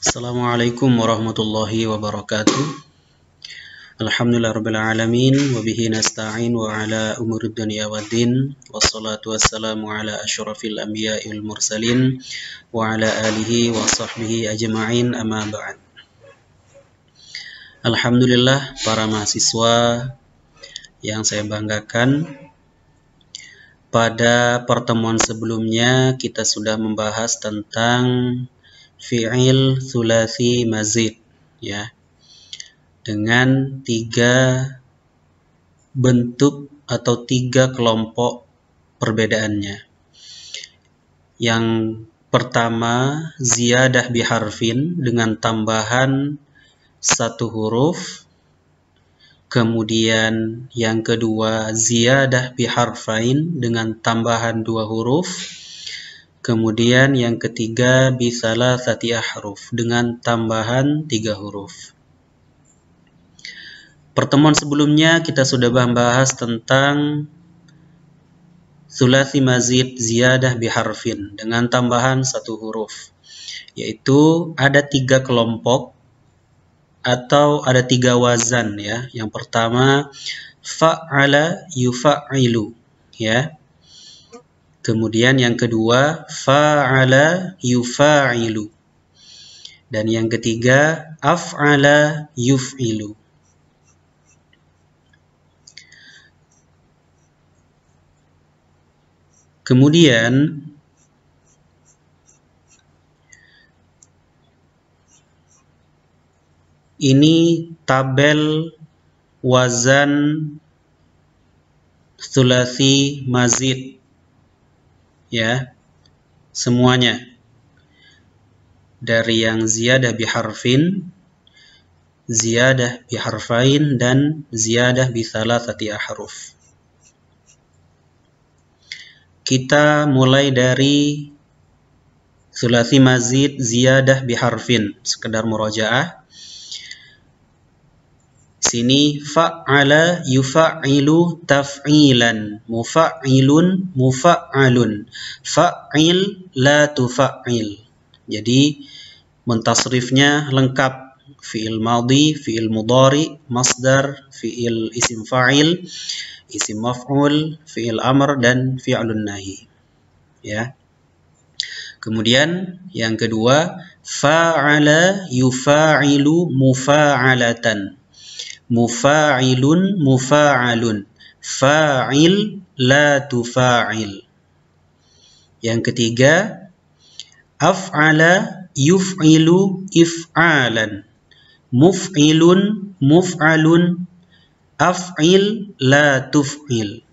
Assalamualaikum warahmatullahi wabarakatuh. Alhamdulillahirabbil alamin wa bihi nasta'in wa ala umurid dunya waddin. Wassalatu wassalamu ala asyrafil anbiya'i wal mursalin wa ala alihi wa sahbihi ajma'in, amma ba'd. Alhamdulillah, para mahasiswa yang saya banggakan, pada pertemuan sebelumnya kita sudah membahas tentang fi'il thulathi mazid, ya, dengan 3 bentuk atau 3 kelompok perbedaannya. Yang pertama, ziyadah biharfin dengan tambahan 1 huruf. Kemudian yang kedua, ziyadah biharfain dengan tambahan 2 huruf. Kemudian yang ketiga, bisalatsati ahruf dengan tambahan 3 huruf. Pertemuan sebelumnya kita sudah membahas tentang thulathi mazid ziyadah biharfin dengan tambahan 1 huruf, yaitu ada 3 kelompok atau ada 3 wazan, ya. Yang pertama, fa'ala yufa'ilu, ya. Kemudian yang kedua, fa'ala yufa'ilu. Dan yang ketiga, af'ala yuf'ilu. Kemudian ini tabel wazan thulathi mazid, ya, semuanya dari yang ziyadah biharfin, ziyadah biharfain, dan ziyadah bisalatsati ahruf. Kita mulai dari thulathi mazid ziyadah biharfin, sekedar murajaah. Sini fa'ala yufa'ilu taf'ilan, mufa'ilun mufa'alun, fa'il la tufa'il. Jadi mentasrifnya lengkap, fi'il madhi, fi'il mudhari, masdar, fi'il isim fa'il, isim maf'ul, fi'il amr, dan fi'lun nahi, ya. Kemudian yang kedua, fa'ala yufa'ilu mufa'alatan, mufa'ilun mufa'alun, fa'il la tufa'il. Yang ketiga, af'ala yuf'ilu if'alan, muf'ilun muf'alun, af'il la tuf'il.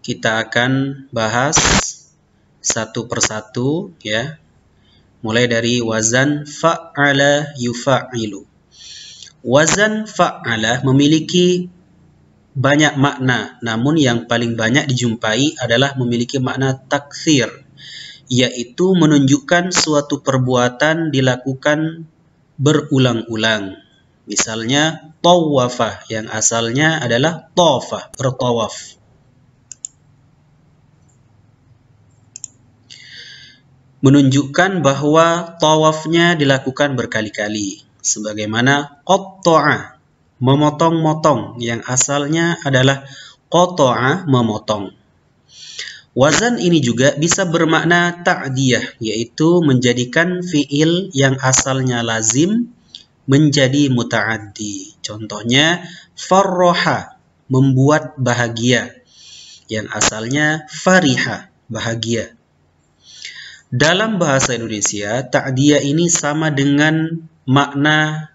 Kita akan bahas satu persatu, ya. Mulai dari wazan fa'ala yufa'ilu. Wazan fa'ala memiliki banyak makna, namun yang paling banyak dijumpai adalah memiliki makna taktsir, yaitu menunjukkan suatu perbuatan dilakukan berulang-ulang. Misalnya tawafah, yang asalnya adalah tawafah, bertawaf. Menunjukkan bahwa tawafnya dilakukan berkali-kali, sebagaimana qatta'a, memotong-motong, yang asalnya adalah qata'a, memotong. Wazan ini juga bisa bermakna ta'diyah, yaitu menjadikan fi'il yang asalnya lazim menjadi muta'addi. Contohnya farroha, membuat bahagia, yang asalnya fariha, bahagia. Dalam bahasa Indonesia, ta'diyah ini sama dengan makna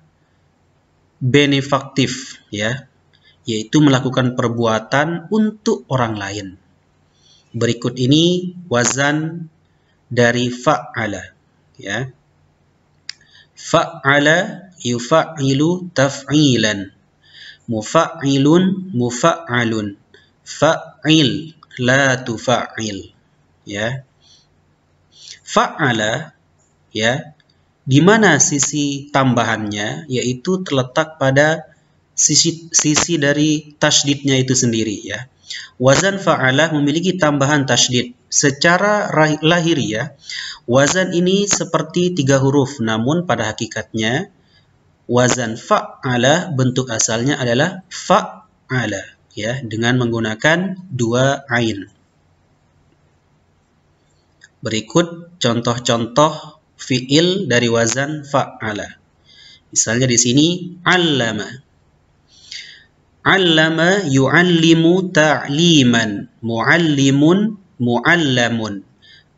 benefaktif, ya, yaitu melakukan perbuatan untuk orang lain. Berikut ini wazan dari fa'ala, ya. Fa'ala yufa'ilu taf'ilan, mufa'ilun mufa'alun, fa'il la tufa'il, ya. Fa'ala, ya, di mana sisi tambahannya, yaitu terletak pada sisi dari tasydidnya itu sendiri, ya. Wazan fa'ala memiliki tambahan tasydid, Secara lahiriah, wazan ini seperti 3 huruf, namun pada hakikatnya wazan fa'ala bentuk asalnya adalah fa'ala, ya, dengan menggunakan 2 ain. Berikut contoh-contoh fi'il dari wazan fa'ala. Misalnya di sini 'allama. 'Allama yu'allimu ta'liman. Mu'allimun mu'allamun.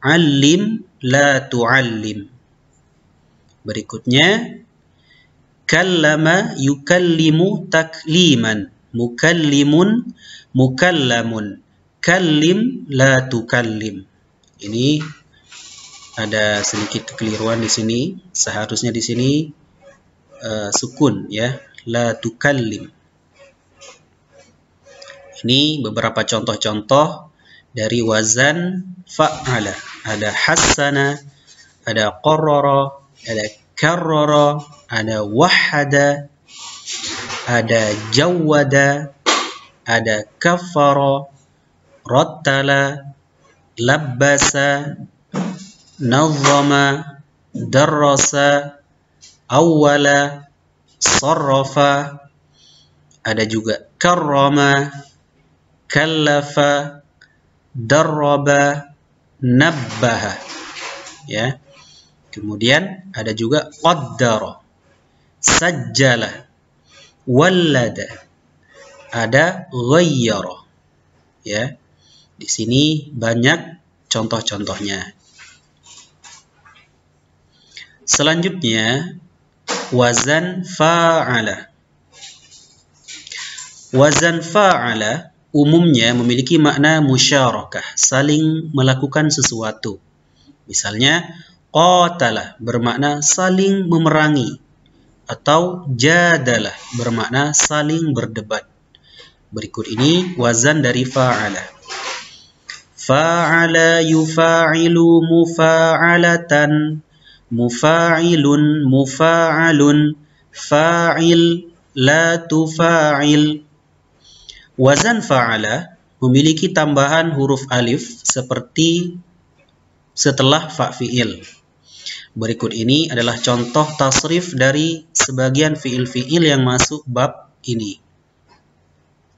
'Allim la tu'allim. Berikutnya kallama yukallimu takliman. Mukallimun mukallamun. Kallim la tukallim. Ini ada sedikit kekeliruan di sini. Seharusnya di sini sukun, ya, la tukallim. Ini beberapa contoh-contoh dari wazan fa'ala. Ada hassana, ada qarrara, ada karrara, ada wahada, ada jawwada, ada kaffara, rattala, labbasa, nazzama, darrasa, awwala, sarrafa, ada juga karrama, kallafa, darraba, nabbaha, ya. Kemudian ada juga qaddara, sajjala, wallada, ada ghayyara, ya. Di sini banyak contoh-contohnya. Selanjutnya wazan fa'ala. Wazan fa'ala umumnya memiliki makna musyarakah, saling melakukan sesuatu. Misalnya qatala bermakna saling memerangi, atau jadalah bermakna saling berdebat. Berikut ini wazan dari fa'ala. Fa'ala yufa'ilu mufa'alatan. Mufa'ilun mufa'alun. Fa'il la tufa'il. Wazan fa'ala memiliki tambahan huruf alif seperti setelah fa' fi'il. Berikut ini adalah contoh tasrif dari sebagian fi'il-fi'il yang masuk bab ini.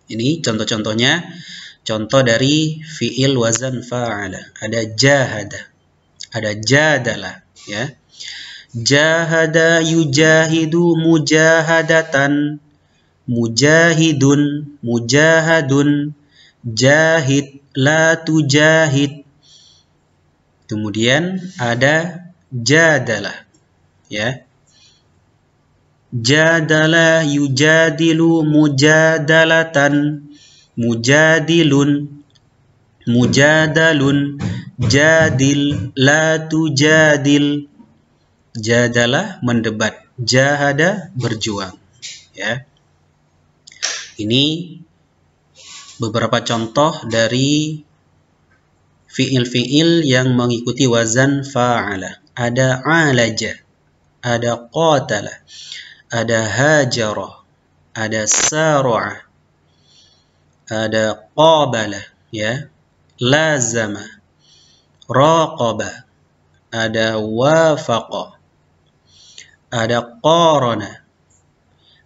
Ini contoh-contohnya, contoh dari fi'il wazan fa'ala. Ada jahada, ada jadala, ya. Jahada yujahidu mujahadatan. Mujahidun mujahadun. Jahid la tujahid. Kemudian ada jadalah, ya. Jadala yujadilu mujadalatan. Mujadilun mujadalun. Jadil la tujadil. Jadalah mendebat, jahada berjuang, ya. Ini beberapa contoh dari fi'il-fi'il yang mengikuti wazan fa'ala. Ada alaja, ada qatala, ada hajara, ada sar'a, ada qabala, ya, lazama, raqaba, ada wafaqa, ada qarana,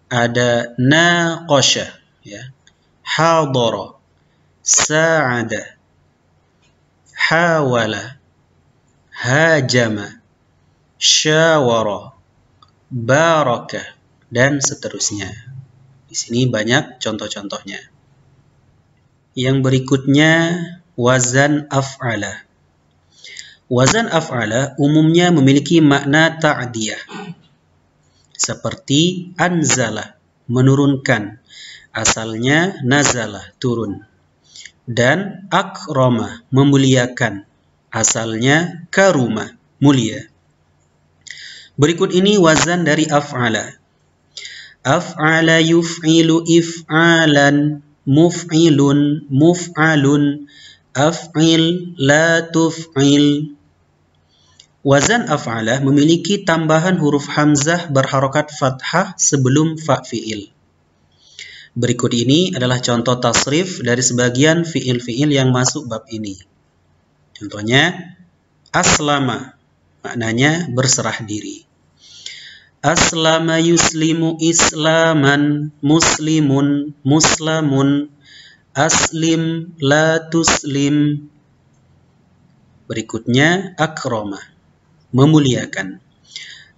ada naqasha, ya, hadara, sa'ada, hawala, hajama, syawara, baraka, dan seterusnya. Di sini banyak contoh-contohnya. Yang berikutnya wazan af'ala. Wazan af'ala umumnya memiliki makna ta'diyah. Seperti anzala, menurunkan. Asalnya nazala, turun. Dan akrama, memuliakan. Asalnya karuma, mulia. Berikut ini wazan dari af'ala. Af'ala yuf'ilu if'alan. Muf'ilun muf'alun. Af'il la tuf'il. Wazan af'ala memiliki tambahan huruf hamzah berharokat fathah sebelum fa' fi'il. Berikut ini adalah contoh tasrif dari sebagian fi'il-fi'il yang masuk bab ini. Contohnya, aslama, maknanya berserah diri. Aslama yuslimu islaman, muslimun, muslamun, aslim la tuslim. Berikutnya, akroma, memuliakan.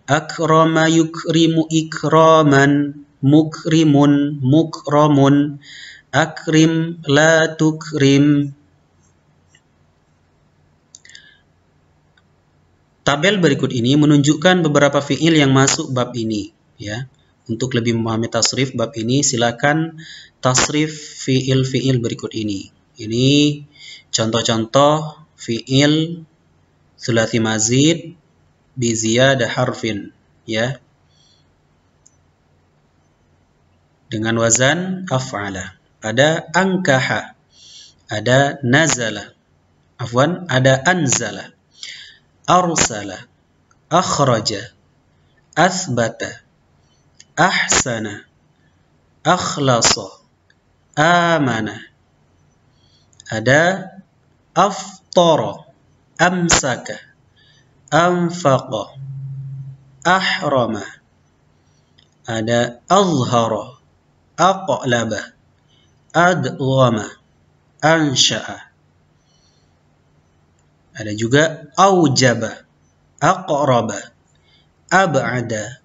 Akrama yukrimu ikraman, mukrimun, mukramun, akrim la tukrim. Tabel berikut ini menunjukkan beberapa fiil yang masuk bab ini, ya. Untuk lebih memahami tasrif bab ini, silakan tasrif fiil-fiil berikut ini. Ini contoh-contoh fiil sulasi mazid bi ziyadah harfin, ya. Dengan wazan af'ala. Ada angkaha, ada nazala, ada anzala, arsala, akhraja, athbata, ahsana, akhlasa, amana. Ada aftara, amsaka, anfaqa, ahrama. Ada azhara, aqlaba, adghama, ansha'a. Ada juga aujaba, aqraba, ab'ada,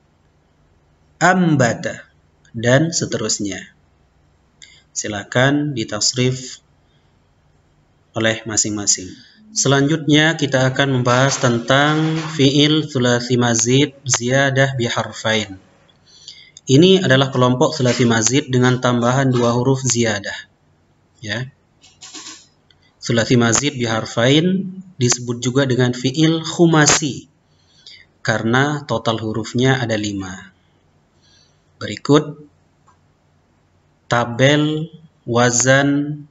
ambata, dan seterusnya. Silakan ditasrif oleh masing-masing. Selanjutnya kita akan membahas tentang fiil sulasi mazid ziyadah biharfain. Ini adalah kelompok sulasi mazid dengan tambahan 2 huruf ziyadah, ya. Sulasi mazid biharfain disebut juga dengan fiil khumasi karena total hurufnya ada 5. Berikut tabel wazan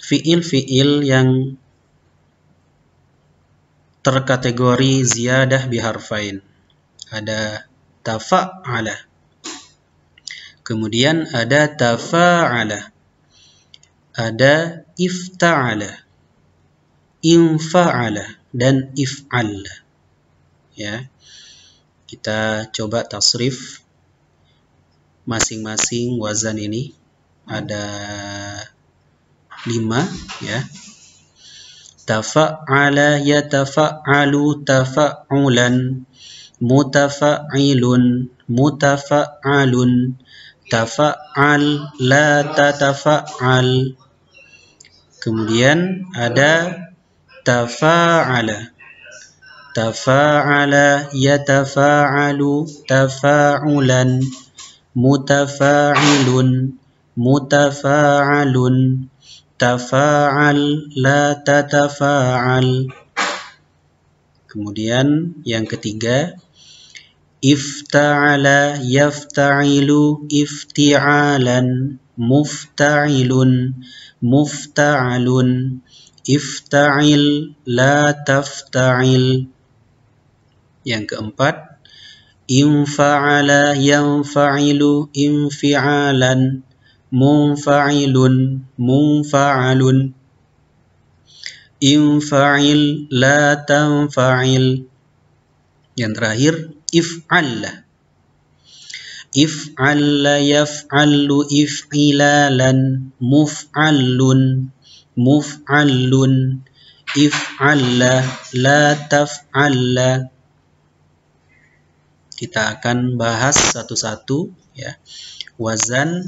fiil-fiil yang terkategori ziyadah biharfain. Ada tafa'ala, kemudian ada tafa'ala, ada ifta'ala, infa'ala, dan if'al, ya. Kita coba tasrif masing-masing wazan ini. Ada 5, ya. Tafa'ala yatafa'alu tafa'ulan, mutafa'ilun, mutafa'alun, tafa'al la tatafa'al. Kemudian ada tafa'ala, tafa'ala yatafa'alu tafa'ulan, mutafa'ilun, mutafa'alun, tafa'al la tatafa'al. Kemudian yang ketiga, ifta'ala yafta'ilu ifti'alan, mufta'ilun, mufta'alun, ifta'il la tafta'il. Yang keempat, infa'ala yanfa'ilu infi'alan, munfa'ilun, munfa'alun, infa'il la tanfa'il. Yang terakhir, if'alla, if'alla yaf'allu if'ilalan, muf'allun, muf'allun, if'alla la taf'alla. Kita akan bahas satu-satu, ya. Wazan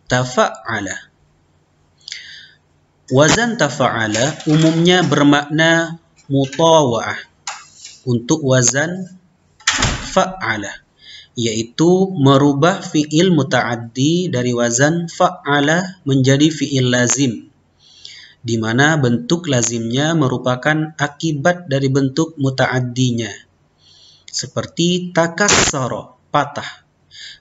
tafa'ala. Wazan tafa'ala umumnya bermakna mutawa'ah untuk wazan fa'ala, yaitu merubah fi'il muta'addi dari wazan fa'ala menjadi fi'il lazim, di mana bentuk lazimnya merupakan akibat dari bentuk muta'addinya. Seperti takassara, patah,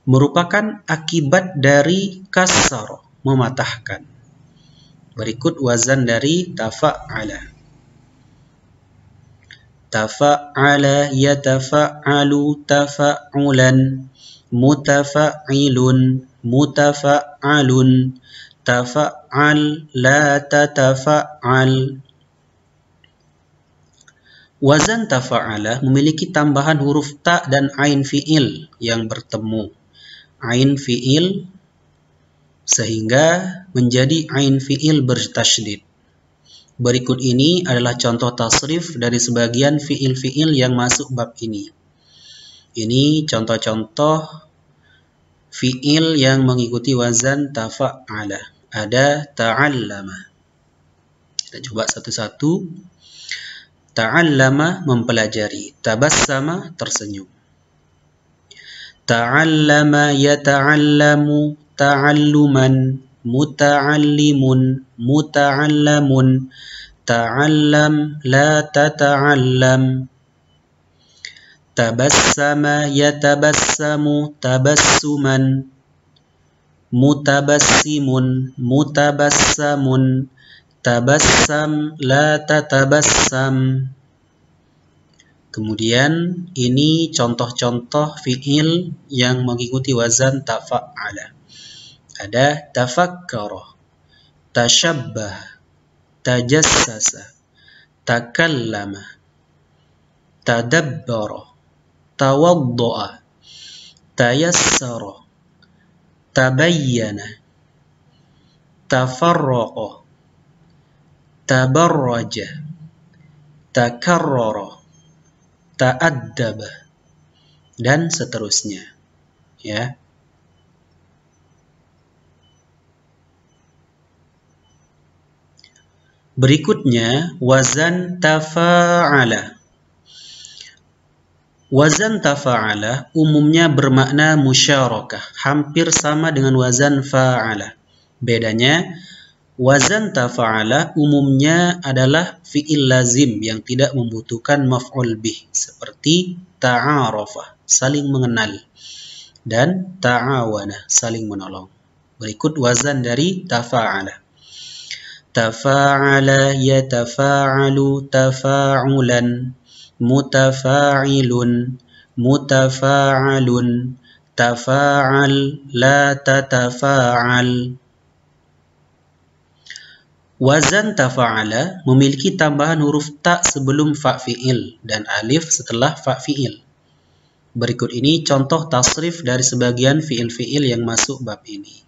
merupakan akibat dari kassara, mematahkan. Berikut wazan dari tafa'ala. Tafa'ala yatafa'alu tafa'ulan, mutafa'ilun, mutafa'alun, tafa'al la tatafa'al. Wazan tafa'ala memiliki tambahan huruf ta dan ain fi'il yang bertemu. Ain fi'il sehingga menjadi ain fi'il bertasydid. Berikut ini adalah contoh tasrif dari sebagian fi'il-fi'il yang masuk bab ini. Ini contoh-contoh fi'il yang mengikuti wazan tafa'ala. Ada ta'allama. Kita coba satu-satu. Ta'allama mempelajari, tabassama tersenyum. Ta'allama yata'allamu ta'alluman, muta'allimun muta'allamun, ta'allam la tata'allam. Tabassama yatabassamu tabassuman, mutabassimun mutabassamun, tabassam la tatabassam. Kemudian ini contoh-contoh fi'il yang mengikuti wazan tafa'ala. Ada tafakkara, tashabbah, tajassasa, takallama, tadabbara, tawadda'a, tayassara, tabayyana, tafarraqa, tabarraja, takarrara, ta'addaba, dan seterusnya. Ya. Berikutnya wazan tafa'ala. Wazan tafa'ala umumnya bermakna musyarakah, hampir sama dengan wazan fa'ala. Bedanya, wazan tafa'ala umumnya adalah fi'il lazim yang tidak membutuhkan maf'ul bih, seperti ta'arafa, saling mengenal, dan ta'awana, saling menolong. Berikut wazan dari tafa'ala. Tafa'ala yatafa'alu tafa'ulan, mutafa'ilun mutafa'alun, tafa'al la tatafa'al. Wazan tafa'ala memiliki tambahan huruf ta sebelum fa fi'il dan alif setelah fa fi'il. Berikut ini contoh tasrif dari sebagian fi'il-fi'il yang masuk bab ini.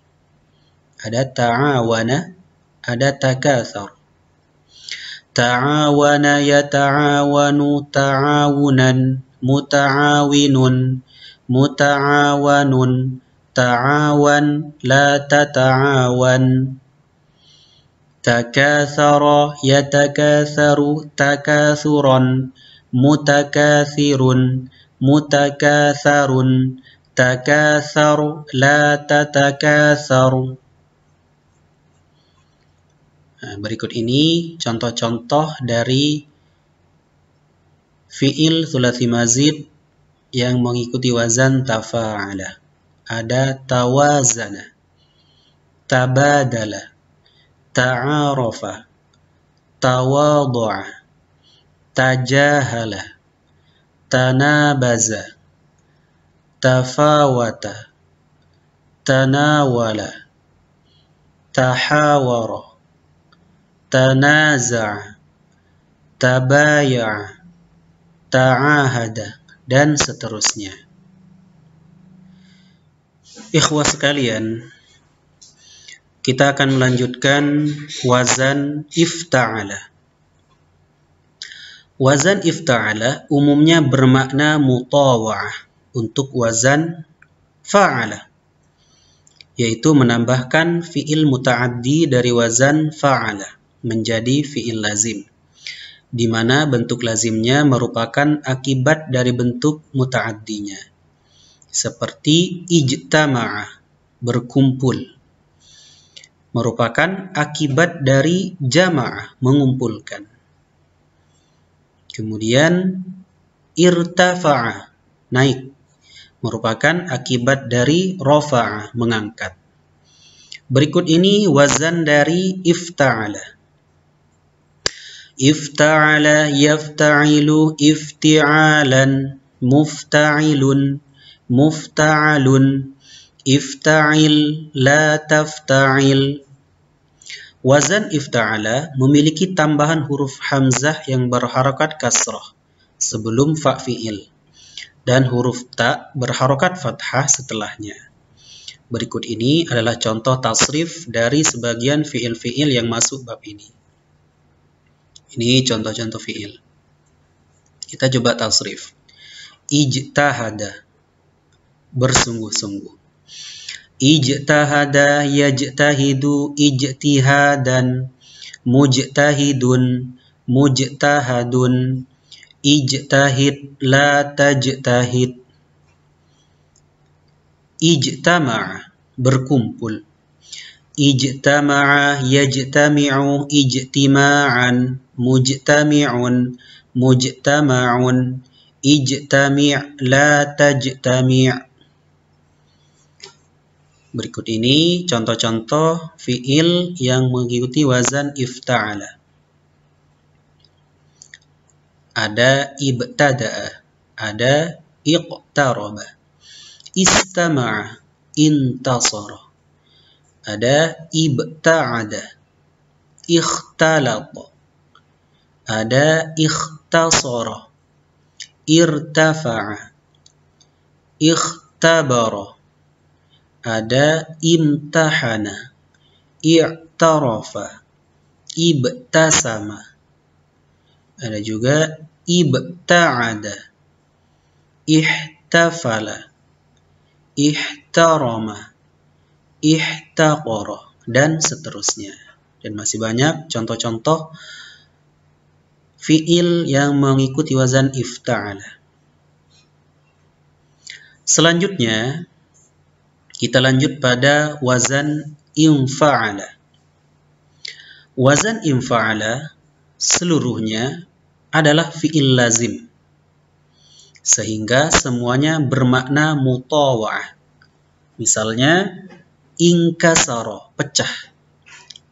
Ada ta'awana, ada takatsar. Ta'awana yata'awanu ta'awunan, muta'awinun muta'awanun, ta'awan la tata'awan. Takatsara yatakatsaru takatsuran, mutakatsirun mutakatsarun, takatsar la tatakatsaru. Berikut ini contoh-contoh dari fi'il thulathi mazid yang mengikuti wazan tafa'ala. Ada tawazana, tabadala, ta'arafa, tawadu'a, tajahala, tanabaza, tafawata, tanawala, tahawara, tanaza'a, tabaya'a, ta'ahada, dan seterusnya. Ikhwah sekalian, kita akan melanjutkan wazan ifta'ala. Wazan ifta'ala umumnya bermakna mutawa'ah untuk wazan fa'ala, yaitu menambahkan fi'il muta'addi dari wazan fa'ala menjadi fi'il lazim, di mana bentuk lazimnya merupakan akibat dari bentuk muta'addinya. Seperti ijtama'a, berkumpul, merupakan akibat dari jama'ah, mengumpulkan. Kemudian irtafa'a, naik, merupakan akibat dari rafa'ah, mengangkat. Berikut ini wazan dari ifta'ala. Ifta'ala yafta'ilu ifti'alan, mufta'ilun mufta'alun, ifta'il la tafta'il. Wazan ifta'ala memiliki tambahan huruf hamzah yang berharakat kasrah sebelum fa fi'il dan huruf ta berharokat fathah setelahnya. Berikut ini adalah contoh tasrif dari sebagian fi'il-fi'il yang masuk bab ini. Ini contoh-contoh fi'il. Kita coba tasrif. Ijtahada, bersungguh-sungguh. Ijtahada yajtahidu ijtihadan, mujtahidun mujtahadun, ijtahid la tajtahid. Ijtama'a, berkumpul. Ijtama'a yajtami'u ijtima'an, mujtami'un mujtama'un, ijtami' la tajtami'. Berikut ini contoh-contoh fi'il yang mengikuti wazan ifta'ala. Ada ibtada'a, ada iqtaraba, istama'a, intasara. Ada ibta'ada, ikhtalata. Ada ikhtasara, irtafa'a, ikhtabara. Ada imtahana, i'tarafa, ibtasama. Ada juga ibta'ada, ihtafala, ihtarama, ihtaqara, dan seterusnya. Dan masih banyak contoh-contoh fi'il yang mengikuti wazan ifta'ala. Selanjutnya kita lanjut pada wazan infa'ala. Wazan infa'ala seluruhnya adalah fi'il lazim, sehingga semuanya bermakna mutawa'ah. Misalnya inkasara, pecah,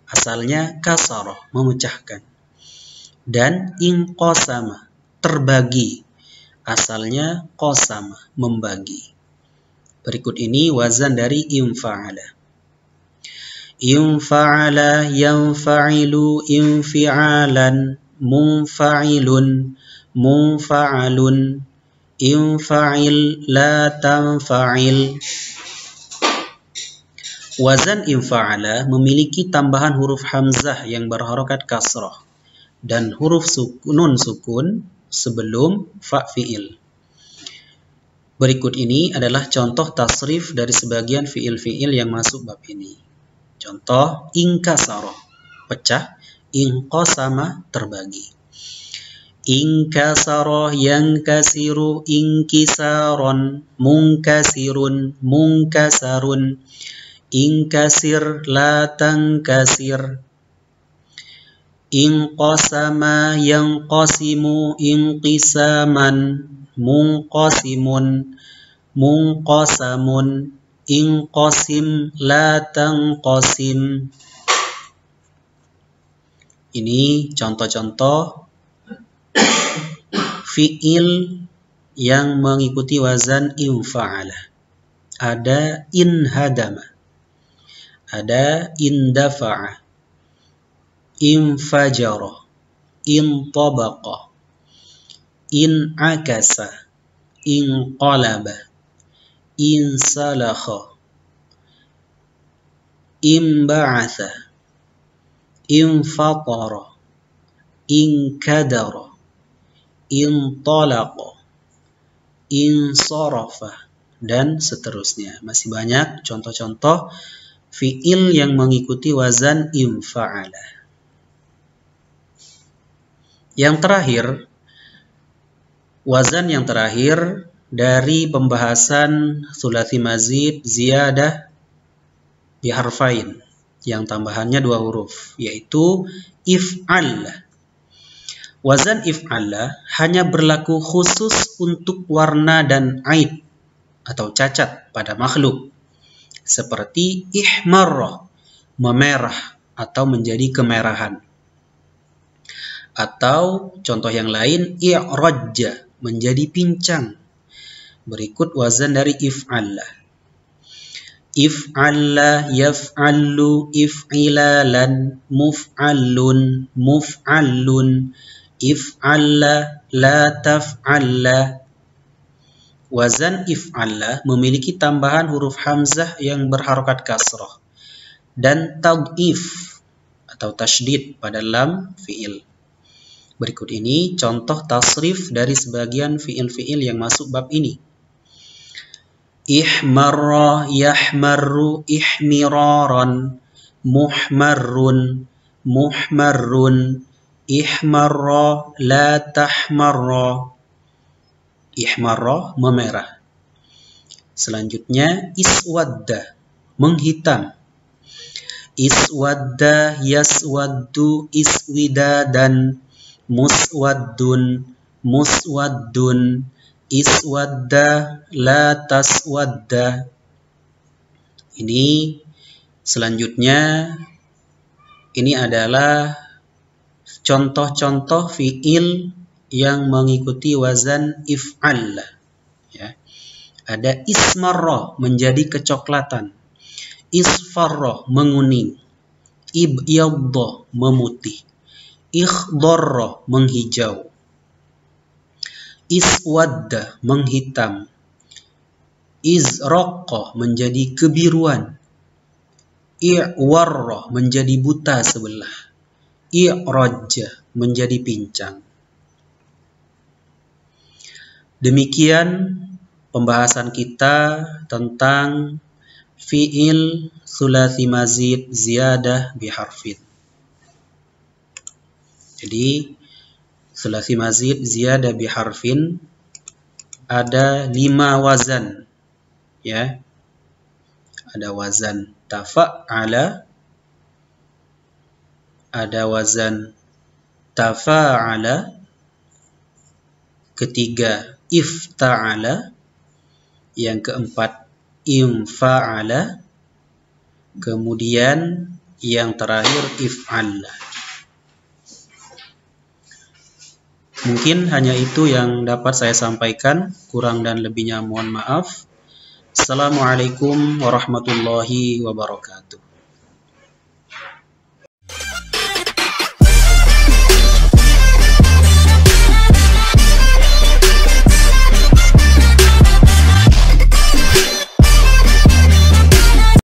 asalnya kasara, memecahkan. Dan inqasama, terbagi, asalnya qasama, membagi. Berikut ini wazan dari infa'ala. Infa'ala yanfa'ilu infi'alan, munfa'ilun munfa'alun, infa'il la tanfa'il. Wazan infa'ala memiliki tambahan huruf hamzah yang berharokat kasrah dan huruf nun sukun sebelum fa fi'il. Berikut ini adalah contoh tasrif dari sebagian fi'il-fi'il yang masuk bab ini. Contoh inkasara, pecah, inqasama, terbagi. Inkasara yankasiru inkisaron, munkasirun munkasarun, inkasir la tankasir. Inqasama yanqasimu inqisaman, munqasimun munqasamun, inqasim la tanqasim. Ini contoh-contoh fi'il yang mengikuti wazan infa'ala. Ada inhadama, ada indafa'a, infajara, intabaqa, in'akasa, inqalaba, insalakha, inba'atha, infatara, inkadara, intalaqa, insarafa, dan seterusnya. Masih banyak contoh-contoh fi'il yang mengikuti wazan infa'ala. Yang terakhir, wazan yang terakhir dari pembahasan thulathi mazid ziyadah biharfain yang tambahannya 2 huruf, yaitu if'al. Wazan if'al hanya berlaku khusus untuk warna dan aib atau cacat pada makhluk, seperti ihmarra, memerah atau menjadi kemerahan. Atau contoh yang lain, i'rajja, menjadi pincang. Berikut wazan dari if'alla. If'alla yaf'allu if'ilalan, muf'allun muf'allun, if'alla la taf'alla. Wazan if'alla memiliki tambahan huruf hamzah yang berharokat kasrah dan tad'if atau tasydid pada lam fi'il. Berikut ini contoh tasrif dari sebagian fi'il-fi'il yang masuk bab ini. Ihmarra yahmarru ihmiraran, muhmarrun muhmarrun, ihmarra la tahmarra. Ihmarra memerah. Selanjutnya iswadda menghitam. Iswadda yaswaddu iswidadan, muswaddun muswaddun, iswadda la taswadda. Ini selanjutnya ini adalah contoh-contoh fi'il yang mengikuti wazan if'al. Ya. Ada ismarra menjadi kecoklatan, isfarra menguning, ibyadda memutih, ikhdarra menghijau, iswadda menghitam, izraqqa menjadi kebiruan, i'warra menjadi buta sebelah, i'rajja menjadi pincang. Demikian pembahasan kita tentang fi'il sulasi mazid ziyadah biharfin. Jadi sulasi mazid ziyadah biharfin ada 5 wazan, ya. Ada wazan tafa'ala, ada wazan tafa'ala, ketiga ifta'ala, yang keempat infa'ala, kemudian yang terakhir if'alla. Mungkin hanya itu yang dapat saya sampaikan, kurang dan lebihnya mohon maaf. Assalamualaikum warahmatullahi wabarakatuh.